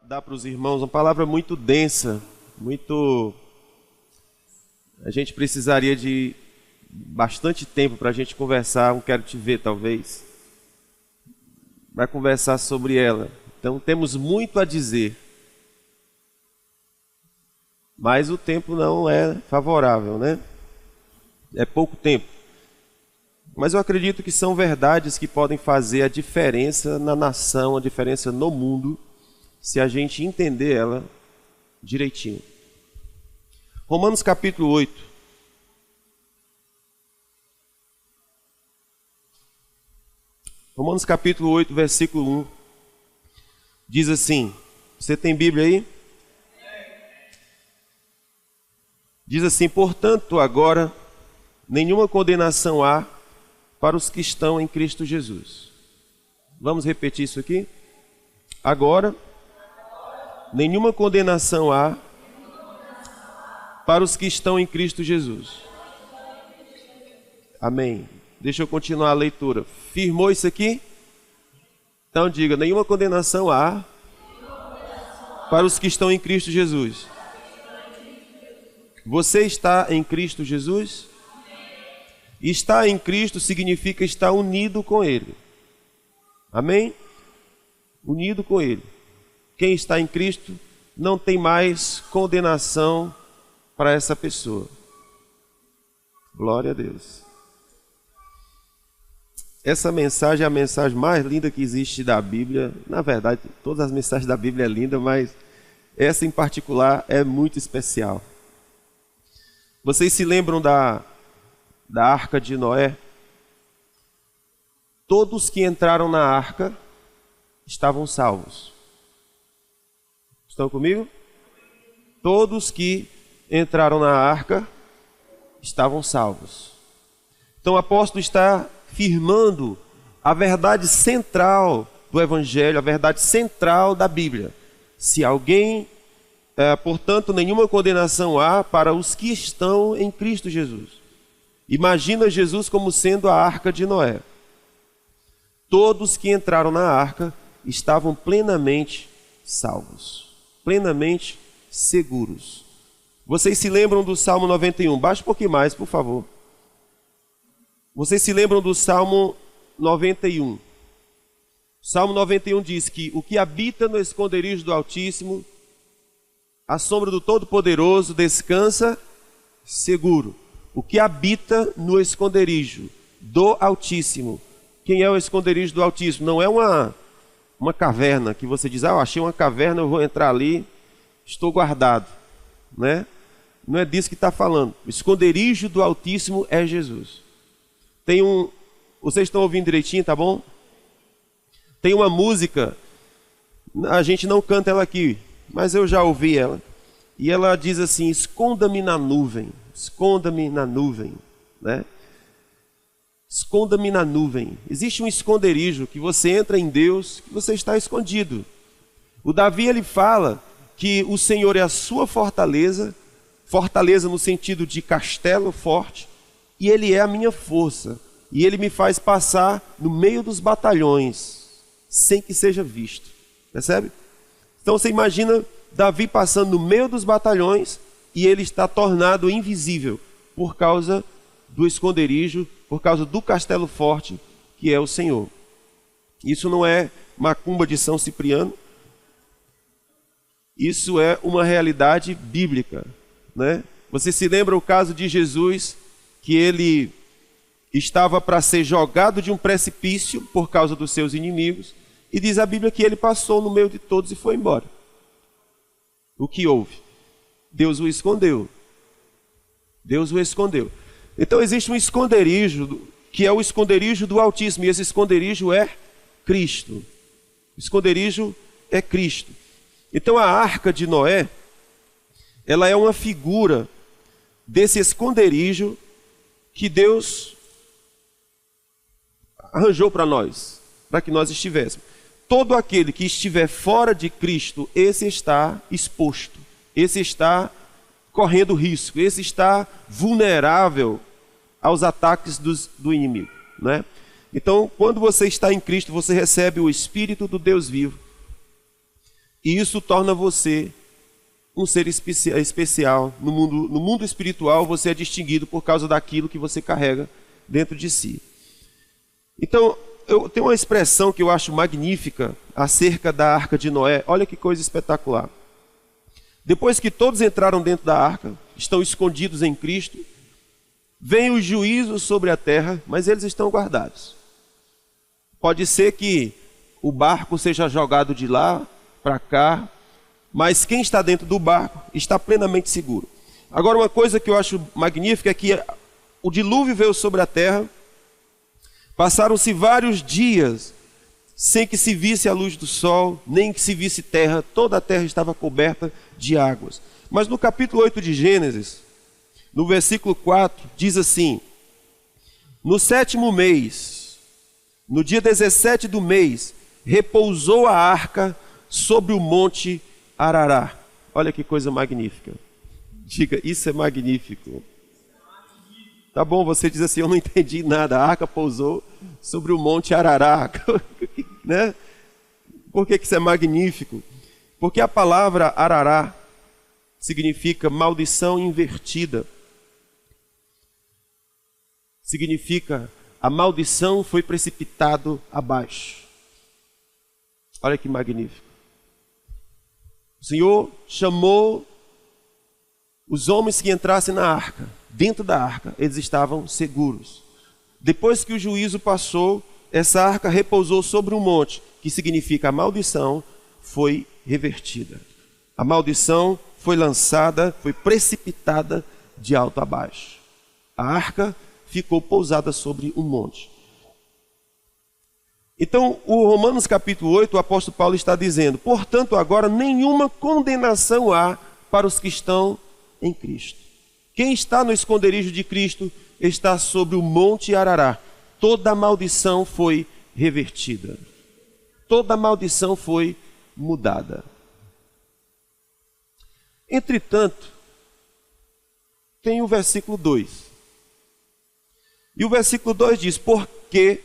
dar para os irmãos uma palavra muito densa, muito... A gente precisaria de bastante tempo para a gente conversar, não quero te ver talvez, para conversar sobre ela. Então temos muito a dizer, mas o tempo não é favorável, né? É pouco tempo. Mas eu acredito que são verdades que podem fazer a diferença na nação, a diferença no mundo, se a gente entender ela direitinho. Romanos capítulo 8. Romanos capítulo 8, versículo 1. Diz assim, você tem Bíblia aí? Diz assim, portanto, agora, nenhuma condenação há para os que estão em Cristo Jesus. Vamos repetir isso aqui? Agora, nenhuma condenação há para os que estão em Cristo Jesus. Amém. Deixa eu continuar a leitura. Firmou isso aqui? Então diga, nenhuma condenação há para os que estão em Cristo Jesus. Você está em Cristo Jesus? Estar em Cristo significa estar unido com Ele. Amém? Unido com Ele. Quem está em Cristo não tem mais condenação para essa pessoa. Glória a Deus. Essa mensagem é a mensagem mais linda que existe da Bíblia. Na verdade, todas as mensagens da Bíblia é linda, mas essa em particular é muito especial. Vocês se lembram da arca de Noé? Todos que entraram na arca estavam salvos. Estão comigo? Todos que entraram na arca estavam salvos. Então o apóstolo está firmando a verdade central do Evangelho, a verdade central da Bíblia. Se alguém, portanto, nenhuma condenação há para os que estão em Cristo Jesus. Imagina Jesus como sendo a arca de Noé. Todos que entraram na arca estavam plenamente salvos, plenamente seguros. Vocês se lembram do Salmo 91? Baixa um pouquinho mais, por favor. Vocês se lembram do Salmo 91? O Salmo 91 diz que o que habita no esconderijo do Altíssimo, à sombra do Todo-Poderoso, descansa seguro. O que habita no esconderijo do Altíssimo. Quem é o esconderijo do Altíssimo? Não é uma caverna que você diz, eu achei uma caverna, eu vou entrar ali, estou guardado. Né? Não é disso que está falando. O esconderijo do Altíssimo é Jesus. Vocês estão ouvindo direitinho, tá bom? Tem uma música, a gente não canta ela aqui, mas eu já ouvi ela. E ela diz assim, esconda-me na nuvem, esconda-me na nuvem, né? Esconda-me na nuvem. Existe um esconderijo que você entra em Deus, que você está escondido. O Davi, ele fala que o Senhor é a sua fortaleza, fortaleza no sentido de castelo forte, e Ele é a minha força, e Ele me faz passar no meio dos batalhões, sem que seja visto. Percebe? Então você imagina Davi passando no meio dos batalhões, e ele está tornado invisível, por causa do esconderijo, por causa do castelo forte, que é o Senhor. Isso não é macumba de São Cipriano, isso é uma realidade bíblica, né? Você se lembra o caso de Jesus, que ele estava para ser jogado de um precipício por causa dos seus inimigos, e diz a Bíblia que ele passou no meio de todos e foi embora. O que houve? Deus o escondeu. Deus o escondeu. Então existe um esconderijo, que é o esconderijo do Altíssimo, e esse esconderijo é Cristo. O esconderijo é Cristo. Então a arca de Noé, ela é uma figura desse esconderijo que Deus arranjou para nós, para que nós estivéssemos. Todo aquele que estiver fora de Cristo, esse está exposto, esse está correndo risco, esse está vulnerável aos ataques do inimigo, né? Então, quando você está em Cristo, você recebe o Espírito do Deus vivo. E isso torna você um ser especial. No mundo espiritual, você é distinguido por causa daquilo que você carrega dentro de si. Então, eu tenho uma expressão que eu acho magnífica acerca da Arca de Noé. Olha que coisa espetacular. Depois que todos entraram dentro da arca, estão escondidos em Cristo, vem o juízo sobre a terra, mas eles estão guardados. Pode ser que o barco seja jogado de lá para cá, mas quem está dentro do barco está plenamente seguro. Agora, uma coisa que eu acho magnífica é que o dilúvio veio sobre a terra, passaram-se vários dias sem que se visse a luz do sol, nem que se visse terra, toda a terra estava coberta de águas. Mas no capítulo 8 de Gênesis, no versículo 4, diz assim: no 7º mês, no dia 17 do mês, repousou a arca sobre o monte Arará. Olha que coisa magnífica. Diga, isso é magnífico. Tá bom, você diz assim, eu não entendi nada. A arca pousou sobre o monte Arará. Né? Por que isso é magnífico? Porque a palavra Arará significa maldição invertida. Significa a maldição foi precipitado abaixo. Olha que magnífico. O Senhor chamou os homens que entrassem na arca. Dentro da arca, eles estavam seguros. Depois que o juízo passou, essa arca repousou sobre um monte, que significa a maldição foi revertida. A maldição foi lançada, foi precipitada de alto a baixo. A arca ficou pousada sobre um monte. Então, o Romanos capítulo 8, o apóstolo Paulo está dizendo: portanto, agora nenhuma condenação há para os que estão em Cristo. Quem está no esconderijo de Cristo está sobre o monte Arará. Toda a maldição foi revertida. Toda a maldição foi mudada. Entretanto, tem o versículo 2. E o versículo 2 diz: porque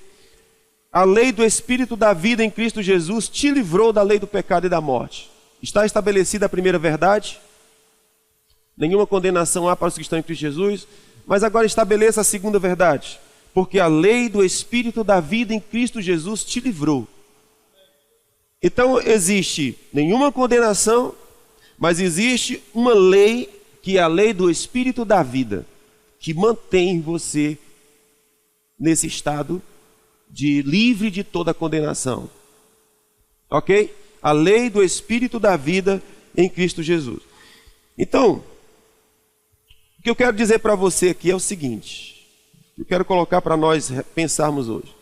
a lei do Espírito da vida em Cristo Jesus te livrou da lei do pecado e da morte. Está estabelecida a primeira verdade? Nenhuma condenação há para os que estão em Cristo Jesus. Mas agora estabeleça a segunda verdade. Porque a lei do Espírito da vida em Cristo Jesus te livrou. Então existe nenhuma condenação, mas existe uma lei, que é a lei do Espírito da vida, que mantém você nesse estado de livre de toda condenação. Ok? A lei do Espírito da vida em Cristo Jesus. Então, o que eu quero dizer para você aqui é o seguinte, eu quero colocar para nós pensarmos hoje.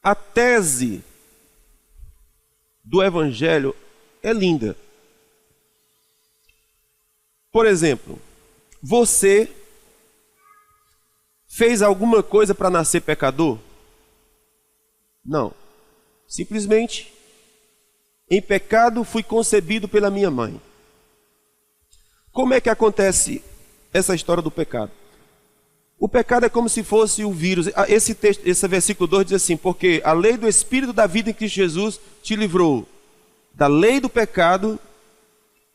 A tese do Evangelho é linda. Por exemplo, você fez alguma coisa para nascer pecador? Não. Simplesmente, em pecado fui concebido pela minha mãe. Como é que acontece essa história do pecado? O pecado é como se fosse o vírus. Esse versículo 2 diz assim: porque a lei do Espírito da vida em Cristo Jesus te livrou da lei do pecado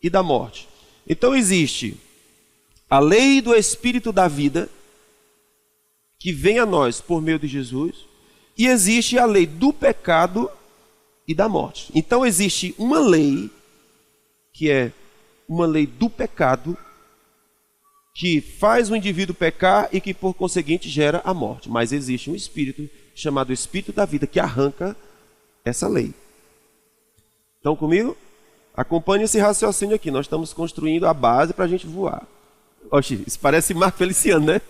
e da morte. Então existe a lei do Espírito da vida, que vem a nós por meio de Jesus, e existe a lei do pecado e da morte. Então existe uma lei, que é uma lei do pecado, que faz o indivíduo pecar e que por conseguinte gera a morte. Mas existe um espírito chamado Espírito da vida que arranca essa lei. Estão comigo? Acompanhe esse raciocínio aqui. Nós estamos construindo a base para a gente voar. Oxi, isso parece Marco Feliciano, né?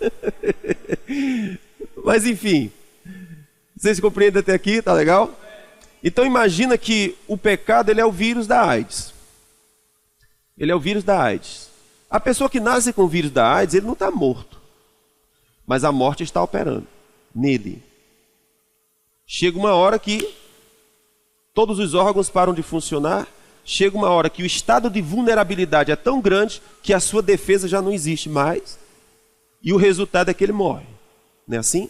Mas enfim, vocês compreendem até aqui? Tá legal? Então imagina que o pecado ele é o vírus da AIDS. Ele é o vírus da AIDS. A pessoa que nasce com o vírus da AIDS, ele não está morto. Mas a morte está operando nele. Chega uma hora que todos os órgãos param de funcionar. Chega uma hora que o estado de vulnerabilidade é tão grande que a sua defesa já não existe mais. E o resultado é que ele morre. Não é assim?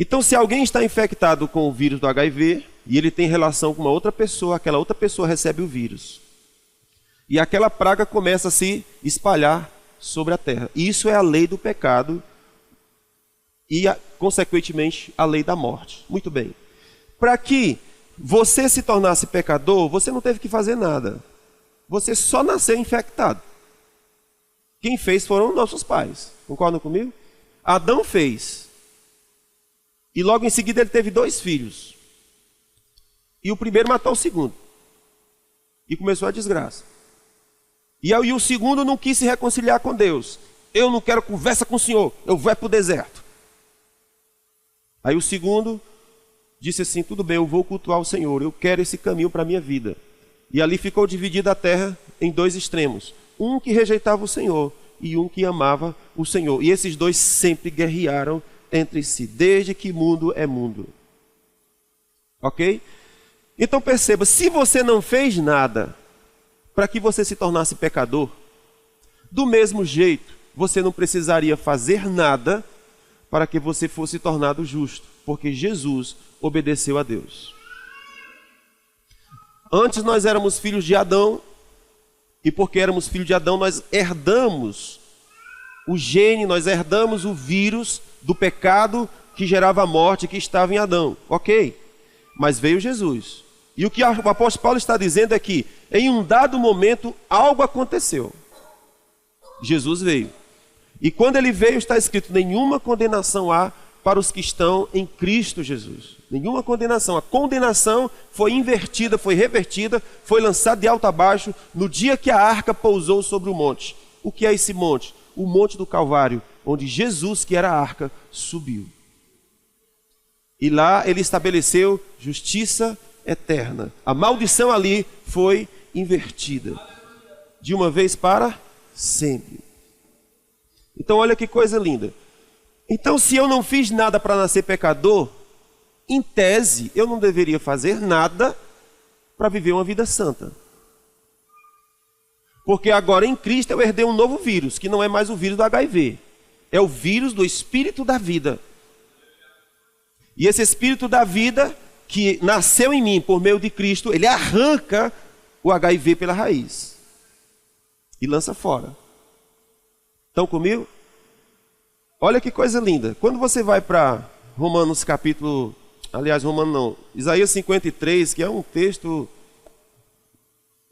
Então, se alguém está infectado com o vírus do HIV e ele tem relação com uma outra pessoa, aquela outra pessoa recebe o vírus. E aquela praga começa a se espalhar sobre a terra. Isso é a lei do pecado e, consequentemente, a lei da morte. Muito bem. Para que você se tornasse pecador, você não teve que fazer nada. Você só nasceu infectado. Quem fez foram nossos pais. Concordam comigo? Adão fez. E logo em seguida ele teve 2 filhos. E o primeiro matou o segundo. E começou a desgraça. E aí o segundo não quis se reconciliar com Deus. Eu não quero conversa com o Senhor, eu vou para o deserto. Aí o segundo disse assim, tudo bem, eu vou cultuar o Senhor, eu quero esse caminho para a minha vida. E ali ficou dividida a terra em 2 extremos. Um que rejeitava o Senhor e um que amava o Senhor. E esses 2 sempre guerrearam entre si, desde que mundo é mundo. Ok? Então perceba, se você não fez nada para que você se tornasse pecador, do mesmo jeito, você não precisaria fazer nada para que você fosse tornado justo, porque Jesus obedeceu a Deus. Antes nós éramos filhos de Adão, e porque éramos filhos de Adão, nós herdamos o gene, nós herdamos o vírus do pecado que gerava a morte que estava em Adão. Ok, mas veio Jesus. E o que o apóstolo Paulo está dizendo é que, em um dado momento, algo aconteceu. Jesus veio. E quando ele veio, está escrito, nenhuma condenação há para os que estão em Cristo Jesus. Nenhuma condenação. A condenação foi invertida, foi revertida, foi lançada de alto a baixo no dia que a arca pousou sobre o monte. O que é esse monte? O monte do Calvário, onde Jesus, que era a arca, subiu. E lá ele estabeleceu justiça eterna. A maldição ali foi invertida. De uma vez para sempre. Então olha que coisa linda. Então se eu não fiz nada para nascer pecador, em tese eu não deveria fazer nada para viver uma vida santa. Porque agora em Cristo eu herdei um novo vírus, que não é mais o vírus do HIV. É o vírus do Espírito da vida. E esse Espírito da vida, que nasceu em mim por meio de Cristo, ele arranca o HIV pela raiz. E lança fora. Estão comigo? Olha que coisa linda. Quando você vai para Romanos capítulo... Aliás, Romanos não. Isaías 53, que é um texto...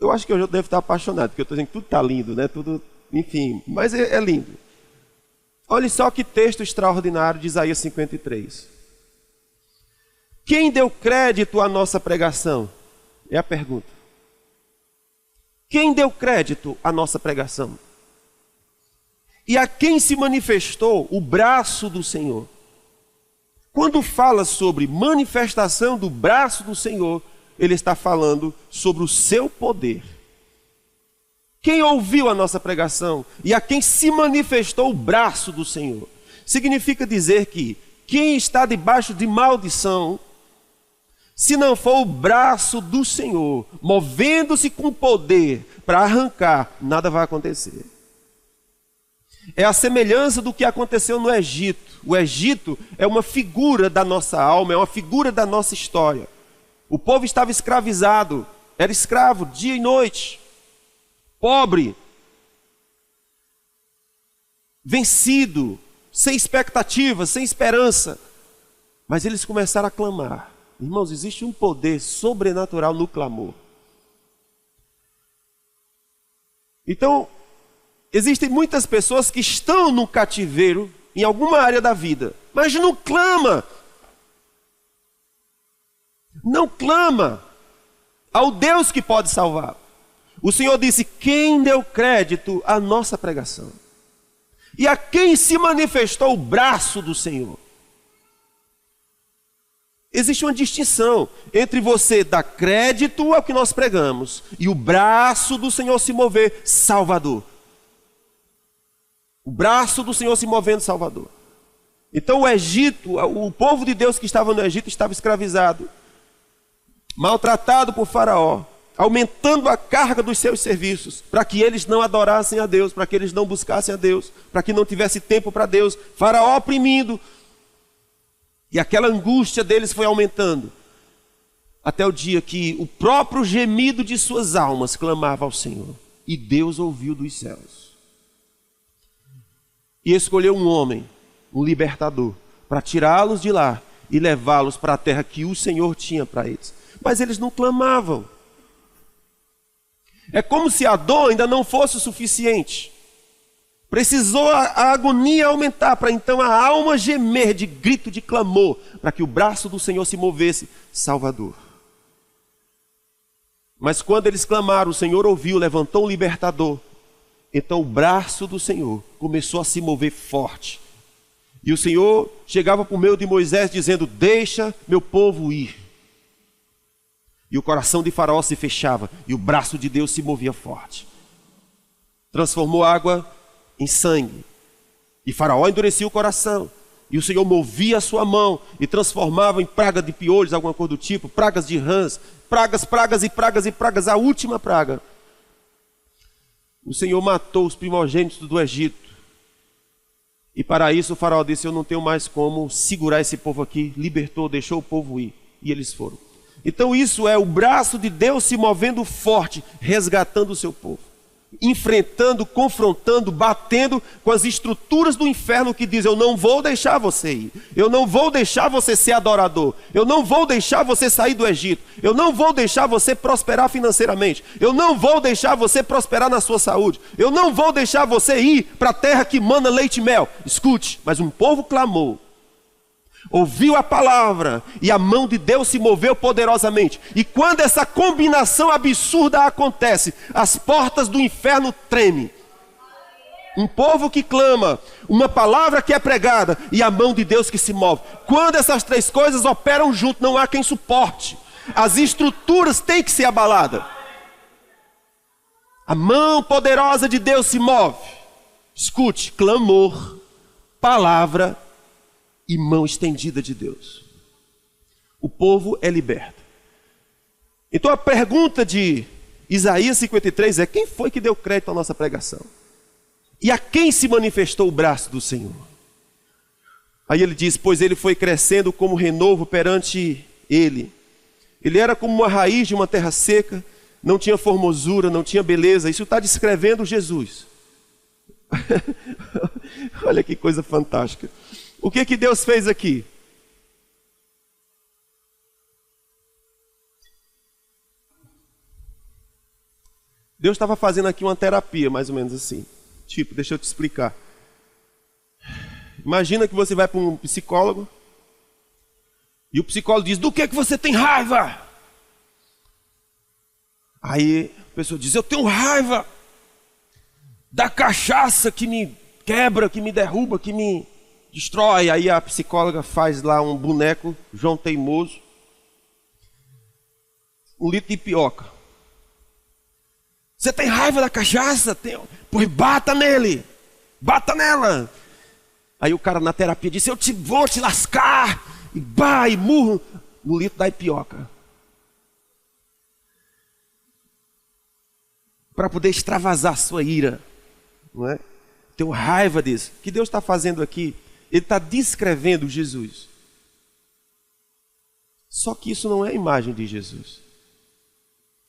Eu acho que eu já devo estar apaixonado, porque eu estou dizendo que tudo está lindo, né? Tudo, enfim, mas é lindo. Olha só que texto extraordinário de Isaías 53. Quem deu crédito à nossa pregação? É a pergunta. Quem deu crédito à nossa pregação? E a quem se manifestou o braço do Senhor? Quando fala sobre manifestação do braço do Senhor, ele está falando sobre o seu poder. Quem ouviu a nossa pregação e a quem se manifestou o braço do Senhor? Significa dizer que quem está debaixo de maldição, se não for o braço do Senhor, movendo-se com poder para arrancar, nada vai acontecer. É a semelhança do que aconteceu no Egito. O Egito é uma figura da nossa alma, é uma figura da nossa história. O povo estava escravizado, era escravo dia e noite, pobre, vencido, sem expectativa, sem esperança. Mas eles começaram a clamar. Irmãos, existe um poder sobrenatural no clamor. Então, existem muitas pessoas que estão no cativeiro, em alguma área da vida, mas não clama. Não clama ao Deus que pode salvar. O Senhor disse, quem deu crédito à nossa pregação? E a quem se manifestou o braço do Senhor? Existe uma distinção entre você dar crédito ao que nós pregamos e o braço do Senhor se mover salvador. O braço do Senhor se movendo salvador. Então o Egito, o povo de Deus que estava no Egito estava escravizado, maltratado por Faraó, aumentando a carga dos seus serviços, para que eles não adorassem a Deus, para que eles não buscassem a Deus, para que não tivesse tempo para Deus. Faraó oprimindo. E aquela angústia deles foi aumentando, até o dia que o próprio gemido de suas almas clamava ao Senhor. E Deus ouviu dos céus. E escolheu um homem, um libertador, para tirá-los de lá e levá-los para a terra que o Senhor tinha para eles. Mas eles não clamavam. É como se a dor ainda não fosse o suficiente. Precisou a agonia aumentar para então a alma gemer de grito de clamor, para que o braço do Senhor se movesse, Salvador. Mas quando eles clamaram, o Senhor ouviu, levantou um libertador. Então o braço do Senhor começou a se mover forte. E o Senhor chegava por meio de Moisés dizendo: deixa meu povo ir. E o coração de Faraó se fechava e o braço de Deus se movia forte. Transformou água em sangue. E Faraó endurecia o coração. E o Senhor movia a sua mão e transformava em praga de piolhos, alguma coisa do tipo, pragas de rãs, pragas, pragas e pragas e pragas. A última praga, o Senhor matou os primogênitos do Egito. E para isso o Faraó disse: eu não tenho mais como segurar esse povo aqui. Libertou, deixou o povo ir. E eles foram. Então isso é o braço de Deus se movendo forte, resgatando o seu povo. Enfrentando, confrontando, batendo com as estruturas do inferno que diz: eu não vou deixar você ir, eu não vou deixar você ser adorador, eu não vou deixar você sair do Egito, eu não vou deixar você prosperar financeiramente, eu não vou deixar você prosperar na sua saúde, eu não vou deixar você ir para a terra que mana leite e mel. Escute, mas um povo clamou, ouviu a palavra e a mão de Deus se moveu poderosamente. E quando essa combinação absurda acontece, as portas do inferno tremem. Um povo que clama, uma palavra que é pregada e a mão de Deus que se move. Quando essas três coisas operam junto, não há quem suporte. As estruturas têm que ser abaladas. A mão poderosa de Deus se move. Escute, clamor, palavra e mão estendida de Deus. O povo é liberto. Então a pergunta de Isaías 53 é: quem foi que deu crédito à nossa pregação? E a quem se manifestou o braço do Senhor? Aí ele diz: pois ele foi crescendo como renovo perante ele. Ele era como uma raiz de uma terra seca, não tinha formosura, não tinha beleza. Isso está descrevendo Jesus. Olha que coisa fantástica. O que Deus fez aqui? Deus estava fazendo aqui uma terapia, mais ou menos assim. Tipo, deixa eu te explicar. Imagina que você vai para um psicólogo e o psicólogo diz: do que você tem raiva? Aí a pessoa diz: eu tenho raiva da cachaça que me quebra, que me derruba, que me destrói. Aí a psicóloga faz lá um boneco, João Teimoso, 1 litro de pioca. Você tem raiva da cachaça? Pois bata nele, bata nela. Aí o cara na terapia disse: eu vou te lascar. E murro no litro da pioca, para poder extravasar sua ira, não é? Tenho raiva disso. O que Deus está fazendo aqui? Ele está descrevendo Jesus. Só que isso não é a imagem de Jesus.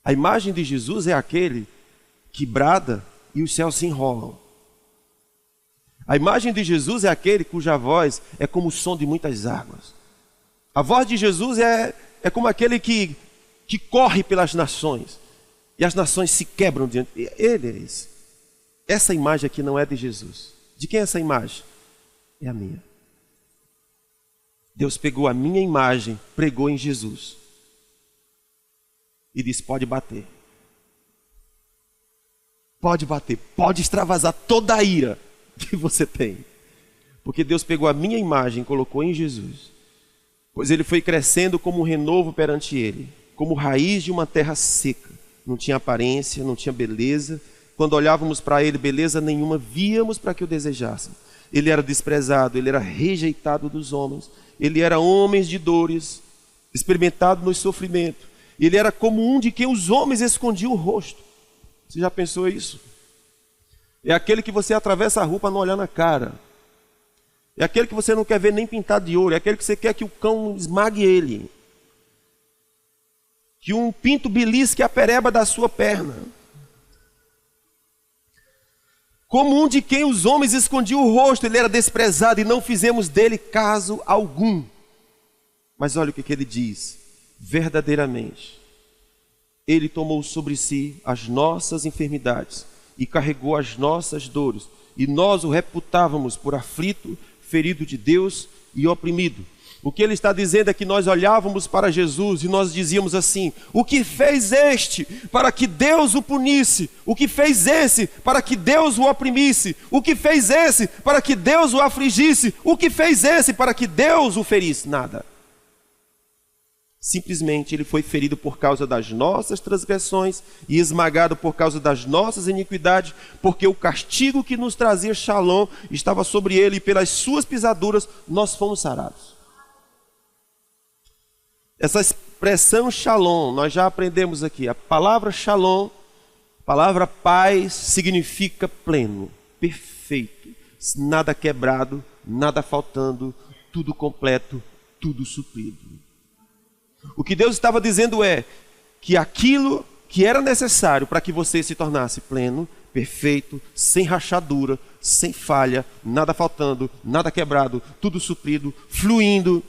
A imagem de Jesus é aquele que brada e os céus se enrolam. A imagem de Jesus é aquele cuja voz é como o som de muitas águas. A voz de Jesus é como aquele que corre pelas nações. E as nações se quebram diante dele. Ele é esse. Essa imagem aqui não é de Jesus. De quem é essa imagem? É a minha. Deus pegou a minha imagem, pregou em Jesus e disse: pode bater. Pode bater, pode extravasar toda a ira que você tem. Porque Deus pegou a minha imagem e colocou em Jesus. Pois ele foi crescendo como um renovo perante ele, como raiz de uma terra seca. Não tinha aparência, não tinha beleza. Quando olhávamos para ele, beleza nenhuma víamos para que o desejássemos. Ele era desprezado, ele era rejeitado dos homens. Ele era homem de dores, experimentado no sofrimento. Ele era como um de quem os homens escondiam o rosto. Você já pensou isso? É aquele que você atravessa a rua para não olhar na cara. É aquele que você não quer ver nem pintado de ouro. É aquele que você quer que o cão esmague ele. Que um pinto belisque a pereba da sua perna. Como um de quem os homens escondiam o rosto, ele era desprezado e não fizemos dele caso algum. Mas olha o que ele diz. Verdadeiramente, ele tomou sobre si as nossas enfermidades e carregou as nossas dores. E nós o reputávamos por aflito, ferido de Deus e oprimido. O que ele está dizendo é que nós olhávamos para Jesus e nós dizíamos assim: o que fez este para que Deus o punisse? O que fez esse para que Deus o oprimisse? O que fez esse para que Deus o afligisse? O que fez esse para que Deus o ferisse? Nada. Simplesmente ele foi ferido por causa das nossas transgressões e esmagado por causa das nossas iniquidades, porque o castigo que nos trazia Shalom estava sobre ele e pelas suas pisaduras nós fomos sarados. Essa expressão Shalom, nós já aprendemos aqui. A palavra Shalom, a palavra paz, significa pleno, perfeito, nada quebrado, nada faltando, tudo completo, tudo suprido. O que Deus estava dizendo é que aquilo que era necessário para que você se tornasse pleno, perfeito, sem rachadura, sem falha, nada faltando, nada quebrado, tudo suprido, fluindo,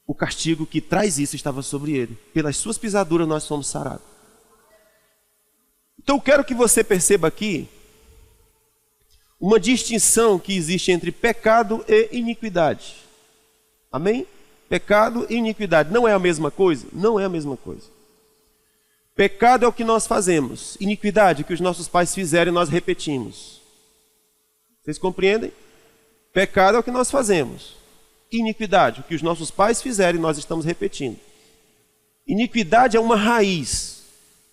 o castigo que traz isso estava sobre ele. Pelas suas pisaduras nós somos sarados. Então eu quero que você perceba aqui uma distinção que existe entre pecado e iniquidade. Amém? Pecado e iniquidade não é a mesma coisa? Não é a mesma coisa. Pecado é o que nós fazemos. Iniquidade, o que os nossos pais fizeram e nós repetimos. Vocês compreendem? Pecado é o que nós fazemos. Iniquidade, o que os nossos pais fizeram e nós estamos repetindo. Iniquidade é uma raiz,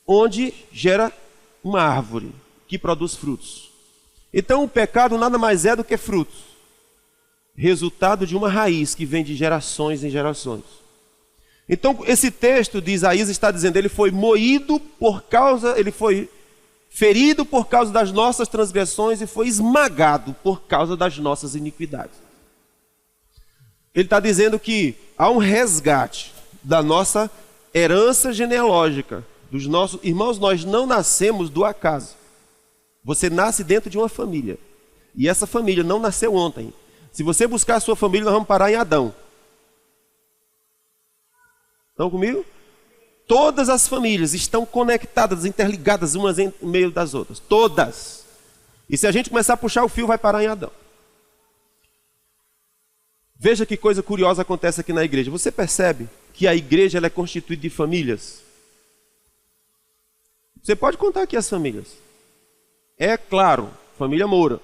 onde gera uma árvore que produz frutos. Então o pecado nada mais é do que frutos. Resultado de uma raiz que vem de gerações em gerações. Então esse texto de Isaías está dizendo, ele foi moído por causa, ele foi ferido por causa das nossas transgressões e foi esmagado por causa das nossas iniquidades. Ele está dizendo que há um resgate da nossa herança genealógica, dos nossos irmãos. Nós não nascemos do acaso. Você nasce dentro de uma família. E essa família não nasceu ontem. Se você buscar a sua família, nós vamos parar em Adão. Estão comigo? Todas as famílias estão conectadas, interligadas umas em meio das outras. Todas. E se a gente começar a puxar o fio, vai parar em Adão. Veja que coisa curiosa acontece aqui na igreja. Você percebe que a igreja ela é constituída de famílias? Você pode contar aqui as famílias. É claro, família Moura.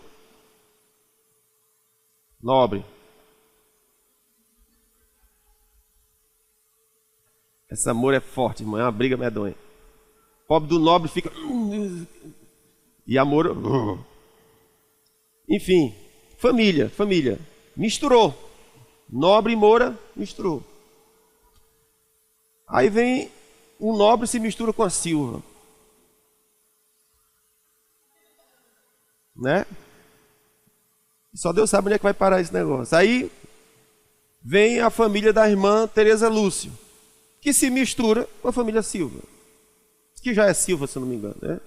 Nobre. Essa Moura é forte, irmão. É uma briga medonha. Pobre do Nobre fica... E a Moura... Enfim, família. Misturou. Nobre e Moura misturou. Aí vem o Nobre se mistura com a Silva. Né? Só Deus sabe onde é que vai parar esse negócio. Aí vem a família da irmã Tereza Lúcio, que se mistura com a família Silva. Que já é Silva, se eu não me engano. Né?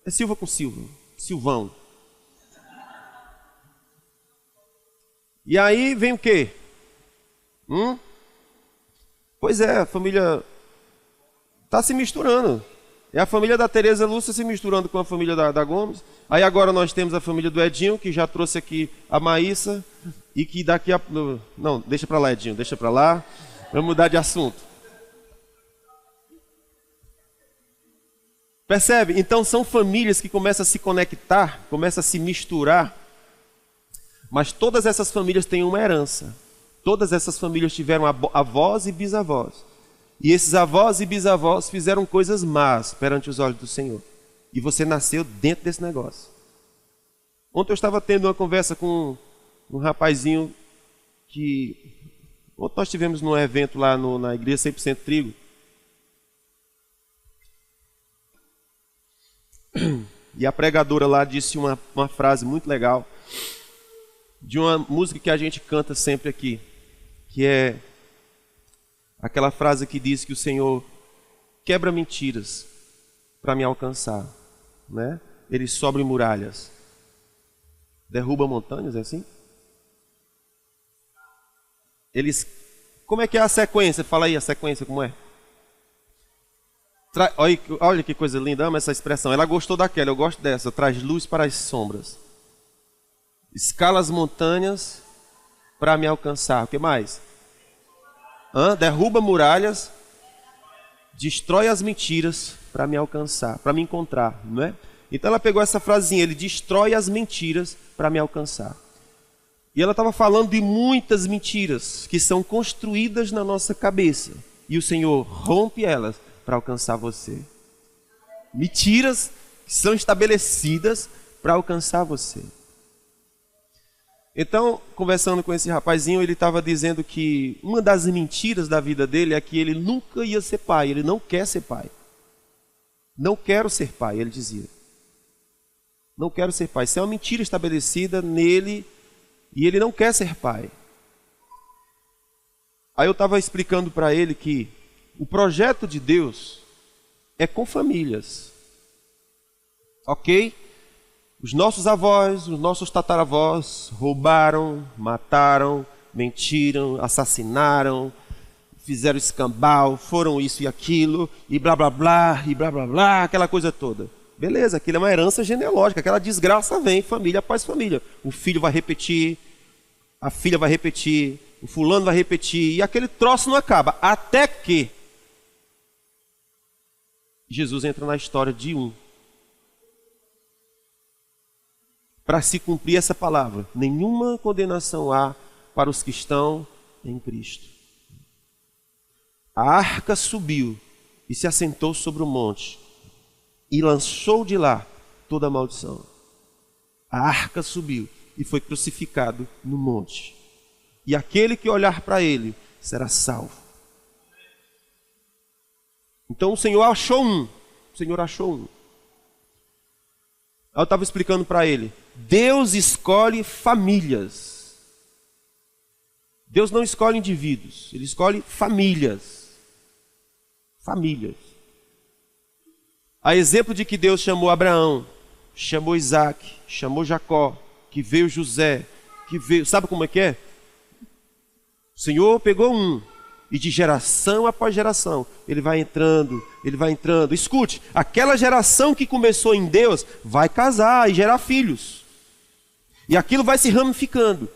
É Silva com Silva. Silvão. E aí vem o quê? Pois é, a família está se misturando. É a família da Tereza Lúcia se misturando com a família da Gomes. Aí agora nós temos a família do Edinho, que já trouxe aqui a Maíssa. E que daqui a... Não, deixa para lá, Edinho, deixa para lá. Vamos mudar de assunto. Percebe? Então são famílias que começam a se conectar, começam a se misturar. Mas todas essas famílias têm uma herança. Todas essas famílias tiveram avós e bisavós. E esses avós e bisavós fizeram coisas más perante os olhos do Senhor. E você nasceu dentro desse negócio. Ontem eu estava tendo uma conversa com um rapazinho que... Ontem nós tivemos num evento lá na igreja 100% Trigo. E a pregadora lá disse uma frase muito legal. de uma música que a gente canta sempre aqui, que é aquela frase que diz que o Senhor quebra mentiras para me alcançar, né? Ele sobre muralhas, derruba montanhas, é assim? Eles, como é que é a sequência? Fala aí a sequência, como é? Olha que coisa linda, ama essa expressão. Ela gostou daquela, eu gosto dessa. Traz luz para as sombras. Escala as montanhas para me alcançar. O que mais? Derruba muralhas. Destrói as mentiras para me alcançar, para me encontrar, não é? Então ela pegou essa frasezinha, ele destrói as mentiras para me alcançar. E ela estava falando de muitas mentiras que são construídas na nossa cabeça. E o Senhor rompe elas para alcançar você. Mentiras que são estabelecidas para alcançar você. Então, conversando com esse rapazinho, ele estava dizendo que uma das mentiras da vida dele é que ele nunca ia ser pai, ele não quer ser pai. Não quero ser pai, ele dizia. Não quero ser pai. Isso é uma mentira estabelecida nele e ele não quer ser pai. Aí eu estava explicando para ele que o projeto de Deus é com famílias. Ok? Os nossos avós, os nossos tataravós roubaram, mataram, mentiram, assassinaram, fizeram escambau, foram isso e aquilo, e blá blá blá, e blá blá blá, aquela coisa toda. Beleza, aquilo é uma herança genealógica, aquela desgraça vem, família após família. O filho vai repetir, a filha vai repetir, o fulano vai repetir, e aquele troço não acaba, até que Jesus entra na história de um. Para se cumprir essa palavra, nenhuma condenação há para os que estão em Cristo. A arca subiu e se assentou sobre o monte e lançou de lá toda a maldição. A arca subiu e foi crucificado no monte. E aquele que olhar para ele será salvo. Então o Senhor achou um. O Senhor achou um. Eu estava explicando para ele. Deus escolhe famílias. Deus não escolhe indivíduos. Ele escolhe famílias. Famílias. A exemplo de que Deus chamou Abraão, chamou Isaac, chamou Jacó, que veio José, que veio... Sabe como é que é? O Senhor pegou um. E de geração após geração, ele vai entrando, ele vai entrando. Escute, aquela geração que começou em Deus vai casar e gerar filhos. E aquilo vai se ramificando.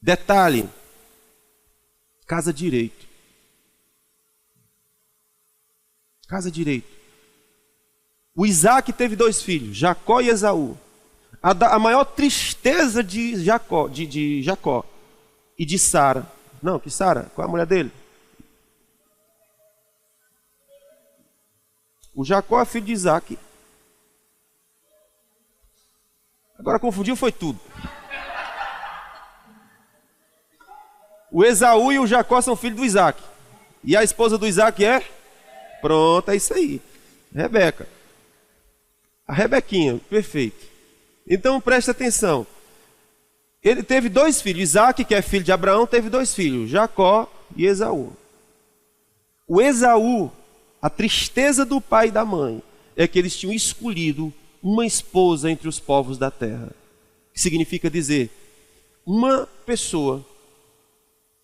Detalhe, casa direito. Casa direito. O Isaac teve 2 filhos, Jacó e Esaú. A maior tristeza de Jacó e de Sara. Não, que Sara, qual é a mulher dele? O Jacó é filho de Isaac. Agora confundiu, foi tudo. O Esaú e o Jacó são filhos do Isaac. E a esposa do Isaac é? Pronto, é isso aí. Rebeca. A Rebequinha, perfeito. Então preste atenção. Ele teve 2 filhos. Isaac, que é filho de Abraão, teve 2 filhos. Jacó e Esaú. O Esaú, a tristeza do pai e da mãe, é que eles tinham escolhido uma esposa entre os povos da terra. Que significa dizer, uma pessoa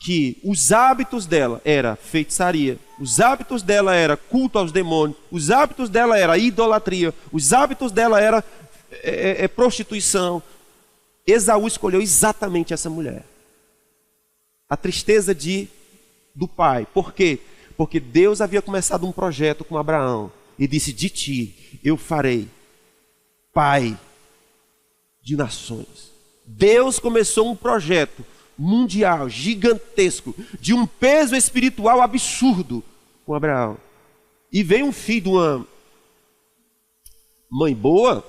que os hábitos dela era feitiçaria, os hábitos dela era culto aos demônios, os hábitos dela era idolatria, os hábitos dela era prostituição. Esaú escolheu exatamente essa mulher. A tristeza do pai. Por quê? Porque Deus havia começado um projeto com Abraão e disse, de ti eu farei pai de nações. Deus começou um projeto mundial, gigantesco, de um peso espiritual absurdo com Abraão. E veio um filho de uma mãe boa.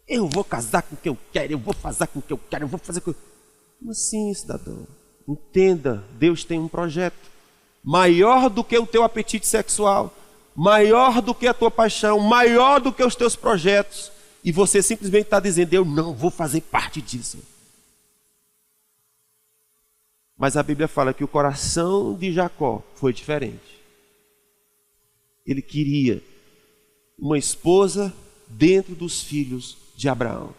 Eu vou casar com quem eu quero, eu vou fazer com quem eu quero, eu vou fazer com... Como assim, cidadão? Entenda, Deus tem um projeto maior do que o teu apetite sexual, maior do que a tua paixão, maior do que os teus projetos. e você simplesmente está dizendo, eu não vou fazer parte disso. Mas a Bíblia fala que o coração de Jacó foi diferente. Ele queria uma esposa dentro dos filhos de Abraão.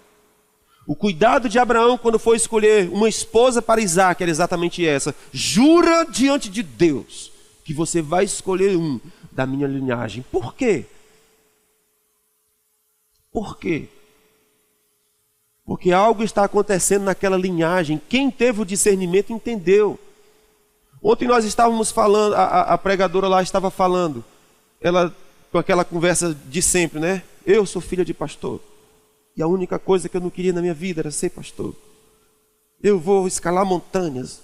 O cuidado de Abraão quando foi escolher uma esposa para Isaque era exatamente essa. Jura diante de Deus que você vai escolher um da minha linhagem. Por quê? Por quê? Porque algo está acontecendo naquela linhagem. Quem teve o discernimento entendeu. Ontem nós estávamos falando, a pregadora lá estava falando, ela com aquela conversa de sempre, né? Eu sou filha de pastor. E a única coisa que eu não queria na minha vida era ser pastor. Eu vou escalar montanhas,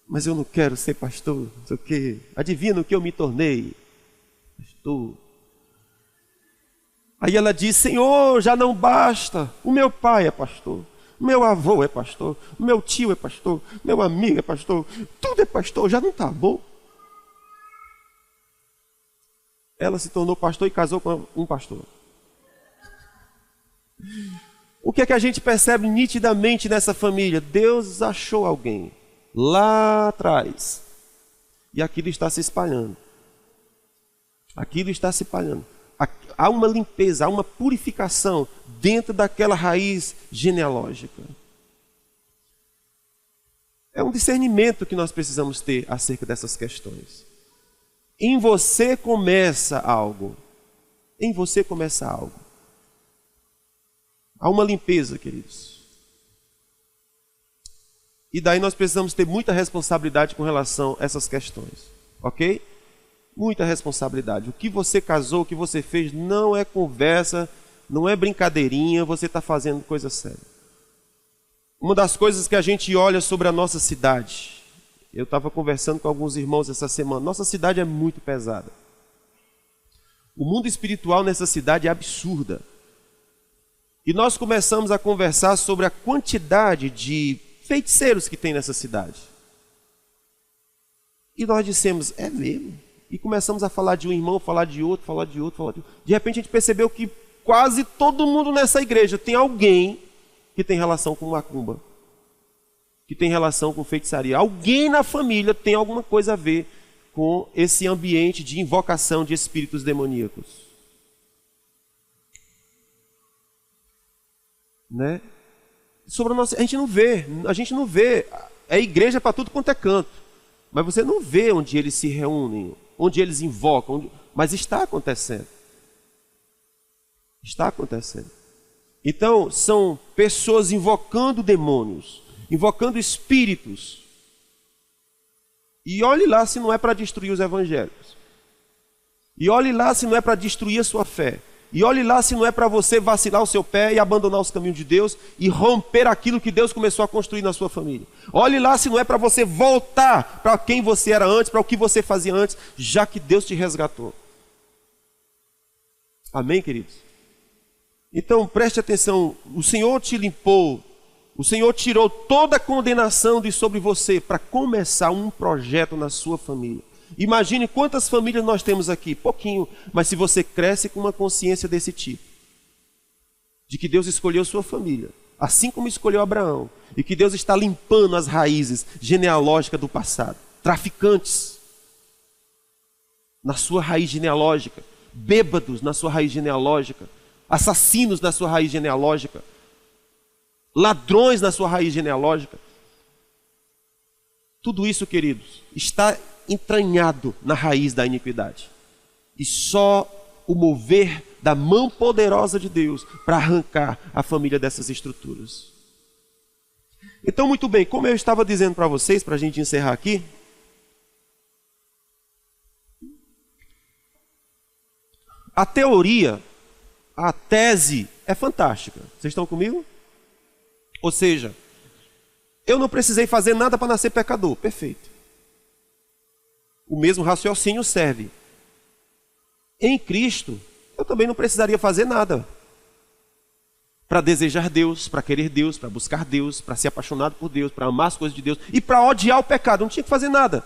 mas eu não quero ser pastor. Não sei o quê. Adivinha no que eu me tornei? Pastor. Aí ela diz, Senhor, já não basta. O meu pai é pastor. O meu avô é pastor. O meu tio é pastor. Meu amigo é pastor. Tudo é pastor, já não está bom. Ela se tornou pastor e casou com um pastor. O que é que a gente percebe nitidamente nessa família? Deus achou alguém lá atrás. E aquilo está se espalhando. Aquilo está se espalhando. Há uma limpeza, há uma purificação dentro daquela raiz genealógica. É um discernimento que nós precisamos ter acerca dessas questões. Em você começa algo. Em você começa algo. Há uma limpeza, queridos. E daí nós precisamos ter muita responsabilidade com relação a essas questões. Ok? Muita responsabilidade. O que você casou, o que você fez, não é conversa, não é brincadeirinha, você está fazendo coisa séria. Uma das coisas que a gente olha sobre a nossa cidade, eu estava conversando com alguns irmãos essa semana, nossa cidade é muito pesada. O mundo espiritual nessa cidade é absurda. E nós começamos a conversar sobre a quantidade de feiticeiros que tem nessa cidade. E nós dissemos, é mesmo? E começamos a falar de um irmão, falar de outro, falar de outro, falar de outro. De repente a gente percebeu que quase todo mundo nessa igreja tem alguém que tem relação com macumba, que tem relação com feitiçaria. Alguém na família tem alguma coisa a ver com esse ambiente de invocação de espíritos demoníacos. Né? Sobre a gente não vê. É igreja para tudo quanto é canto. Mas você não vê onde eles se reúnem, onde eles invocam, mas está acontecendo. Está acontecendo. Então, são pessoas invocando demônios, invocando espíritos. E olhe lá se não é para destruir os evangélicos. E olhe lá se não é para destruir a sua fé. E olhe lá se não é para você vacilar o seu pé e abandonar os caminhos de Deus e romper aquilo que Deus começou a construir na sua família. Olhe lá se não é para você voltar para quem você era antes, para o que você fazia antes, já que Deus te resgatou. Amém, queridos? Então, preste atenção, o Senhor te limpou, o Senhor tirou toda a condenação de sobre você para começar um projeto na sua família. Imagine quantas famílias nós temos aqui, pouquinho, mas se você cresce com uma consciência desse tipo, de que Deus escolheu sua família, assim como escolheu Abraão, e que Deus está limpando as raízes genealógicas do passado, traficantes na sua raiz genealógica, bêbados na sua raiz genealógica, assassinos na sua raiz genealógica, ladrões na sua raiz genealógica. Tudo isso, queridos, está entranhado na raiz da iniquidade. E só o mover da mão poderosa de Deus para arrancar a família dessas estruturas. Então, muito bem, como eu estava dizendo para vocês, para a gente encerrar aqui, a teoria, a tese é fantástica. Vocês estão comigo? Ou seja, eu não precisei fazer nada para nascer pecador. Perfeito. O mesmo raciocínio serve. Em Cristo, eu também não precisaria fazer nada para desejar Deus, para querer Deus, para buscar Deus, para ser apaixonado por Deus, para amar as coisas de Deus e para odiar o pecado. Eu não tinha que fazer nada.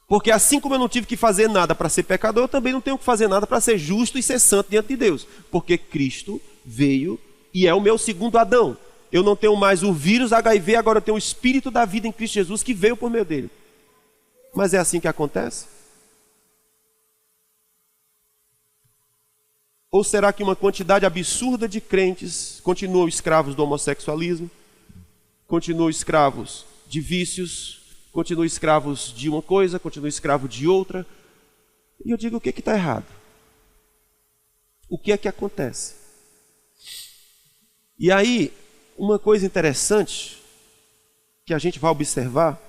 Porque assim como eu não tive que fazer nada para ser pecador, eu também não tenho que fazer nada para ser justo e ser santo diante de Deus. Porque Cristo veio e é o meu segundo Adão. Eu não tenho mais o vírus HIV, agora eu tenho o Espírito da vida em Cristo Jesus que veio por meio dele. Mas é assim que acontece? Ou será que uma quantidade absurda de crentes continuam escravos do homossexualismo, continuam escravos de vícios, continuam escravos de uma coisa, continuam escravos de outra? E eu digo, o que está errado? O que é que acontece? E aí, uma coisa interessante que a gente vai observar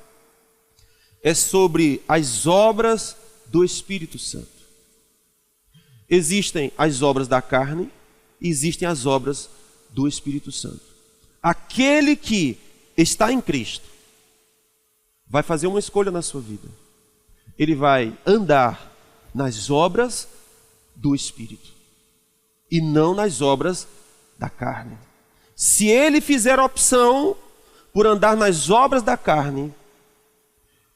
é sobre as obras do Espírito Santo. Existem as obras da carne e existem as obras do Espírito Santo. Aquele que está em Cristo vai fazer uma escolha na sua vida. Ele vai andar nas obras do Espírito e não nas obras da carne. Se ele fizer opção por andar nas obras da carne,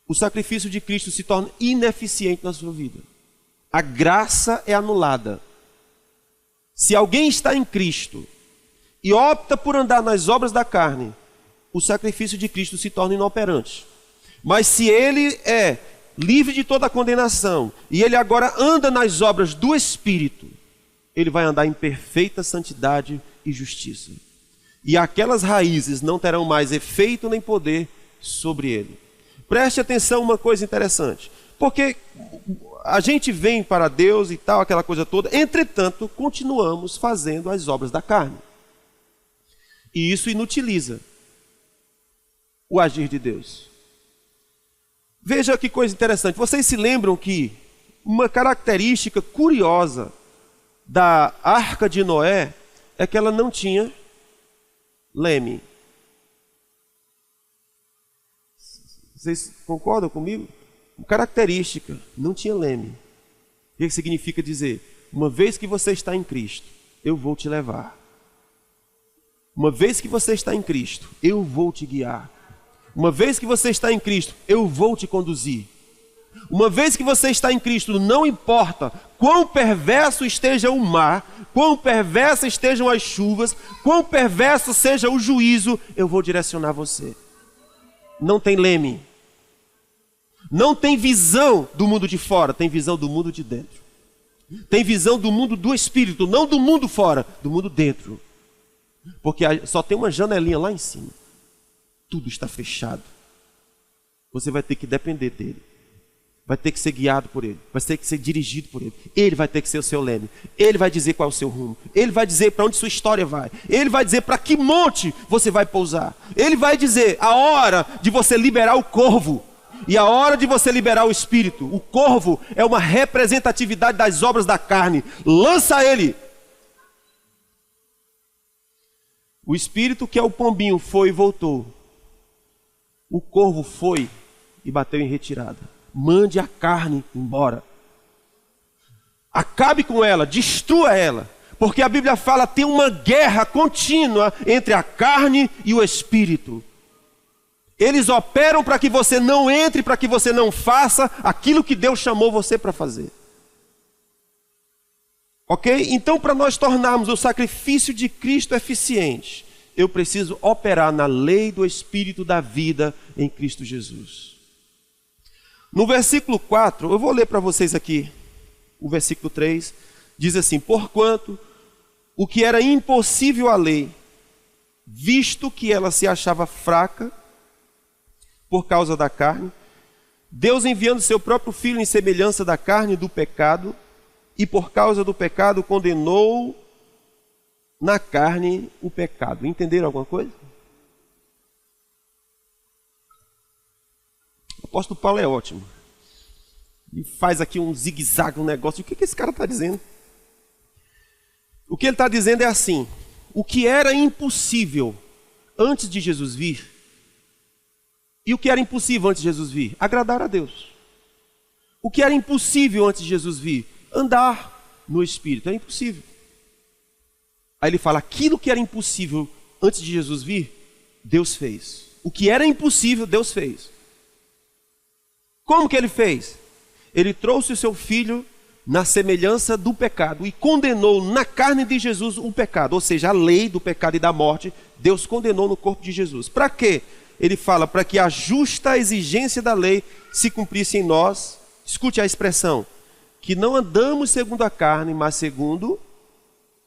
o sacrifício de Cristo se torna ineficiente na sua vida. A graça é anulada. Se alguém está em Cristo e opta por andar nas obras da carne, o sacrifício de Cristo se torna inoperante. Mas se ele é livre de toda a condenação e ele agora anda nas obras do Espírito, ele vai andar em perfeita santidade e justiça. E aquelas raízes não terão mais efeito nem poder sobre ele. Preste atenção uma coisa interessante. Porque a gente vem para Deus e tal, aquela coisa toda, entretanto, continuamos fazendo as obras da carne. E isso inutiliza o agir de Deus. Veja que coisa interessante. Vocês se lembram que uma característica curiosa da Arca de Noé é que ela não tinha leme. Vocês concordam comigo? Característica, não tinha leme. O que significa dizer? Uma vez que você está em Cristo, eu vou te levar. Uma vez que você está em Cristo, eu vou te guiar. Uma vez que você está em Cristo, eu vou te conduzir. Uma vez que você está em Cristo, não importa quão perverso esteja o mar, quão perversas estejam as chuvas, quão perverso seja o juízo, eu vou direcionar você. Não tem leme. Não tem visão do mundo de fora, tem visão do mundo de dentro. Tem visão do mundo do Espírito, não do mundo fora, do mundo dentro. Porque só tem uma janelinha lá em cima. Tudo está fechado. Você vai ter que depender dele. Vai ter que ser guiado por ele. Vai ter que ser dirigido por ele. Ele vai ter que ser o seu leme. Ele vai dizer qual é o seu rumo. Ele vai dizer para onde sua história vai. Ele vai dizer para que monte você vai pousar. Ele vai dizer a hora de você liberar o corvo. E a hora de você liberar o espírito. O corvo é uma representatividade das obras da carne. Lança ele. O espírito, que é o pombinho, foi e voltou. O corvo foi e bateu em retirada. Mande a carne embora. Acabe com ela, destrua ela. Porque a Bíblia fala que tem uma guerra contínua entre a carne e o espírito. Eles operam para que você não entre, para que você não faça aquilo que Deus chamou você para fazer. Ok? Então, para nós tornarmos o sacrifício de Cristo eficiente, eu preciso operar na lei do Espírito da vida em Cristo Jesus. No versículo 4, eu vou ler para vocês aqui, o versículo 3, diz assim: porquanto o que era impossível à lei, visto que ela se achava fraca por causa da carne, Deus enviando seu próprio Filho em semelhança da carne do pecado, e por causa do pecado condenou na carne o pecado. Entenderam alguma coisa? O apóstolo Paulo é ótimo. E faz aqui um zigue-zague, um negócio. O que esse cara está dizendo? O que ele está dizendo é assim: o que era impossível antes de Jesus vir, e o que era impossível antes de Jesus vir? Agradar a Deus. O que era impossível antes de Jesus vir? Andar no Espírito. É impossível. Aí ele fala, aquilo que era impossível antes de Jesus vir, Deus fez. O que era impossível, Deus fez. Como que ele fez? Ele trouxe o seu filho na semelhança do pecado e condenou na carne de Jesus o pecado, ou seja, a lei do pecado e da morte, Deus condenou no corpo de Jesus. Para quê? Ele fala, para que a justa exigência da lei se cumprisse em nós. Escute a expressão, que não andamos segundo a carne, mas segundo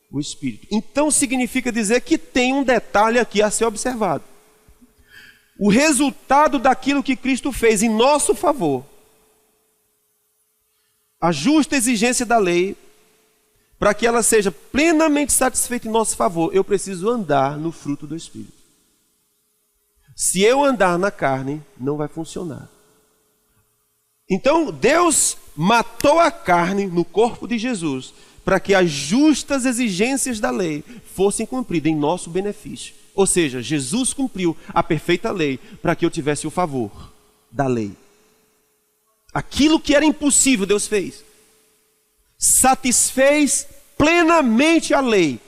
o Espírito. Então significa dizer que tem um detalhe aqui a ser observado. O resultado daquilo que Cristo fez em nosso favor, a justa exigência da lei, para que ela seja plenamente satisfeita em nosso favor, eu preciso andar no fruto do Espírito. Se eu andar na carne, não vai funcionar. Então, Deus matou a carne no corpo de Jesus, para que as justas exigências da lei fossem cumpridas em nosso benefício. Ou seja, Jesus cumpriu a perfeita lei, para que eu tivesse o favor da lei. Aquilo que era impossível, Deus fez. Satisfez plenamente a lei.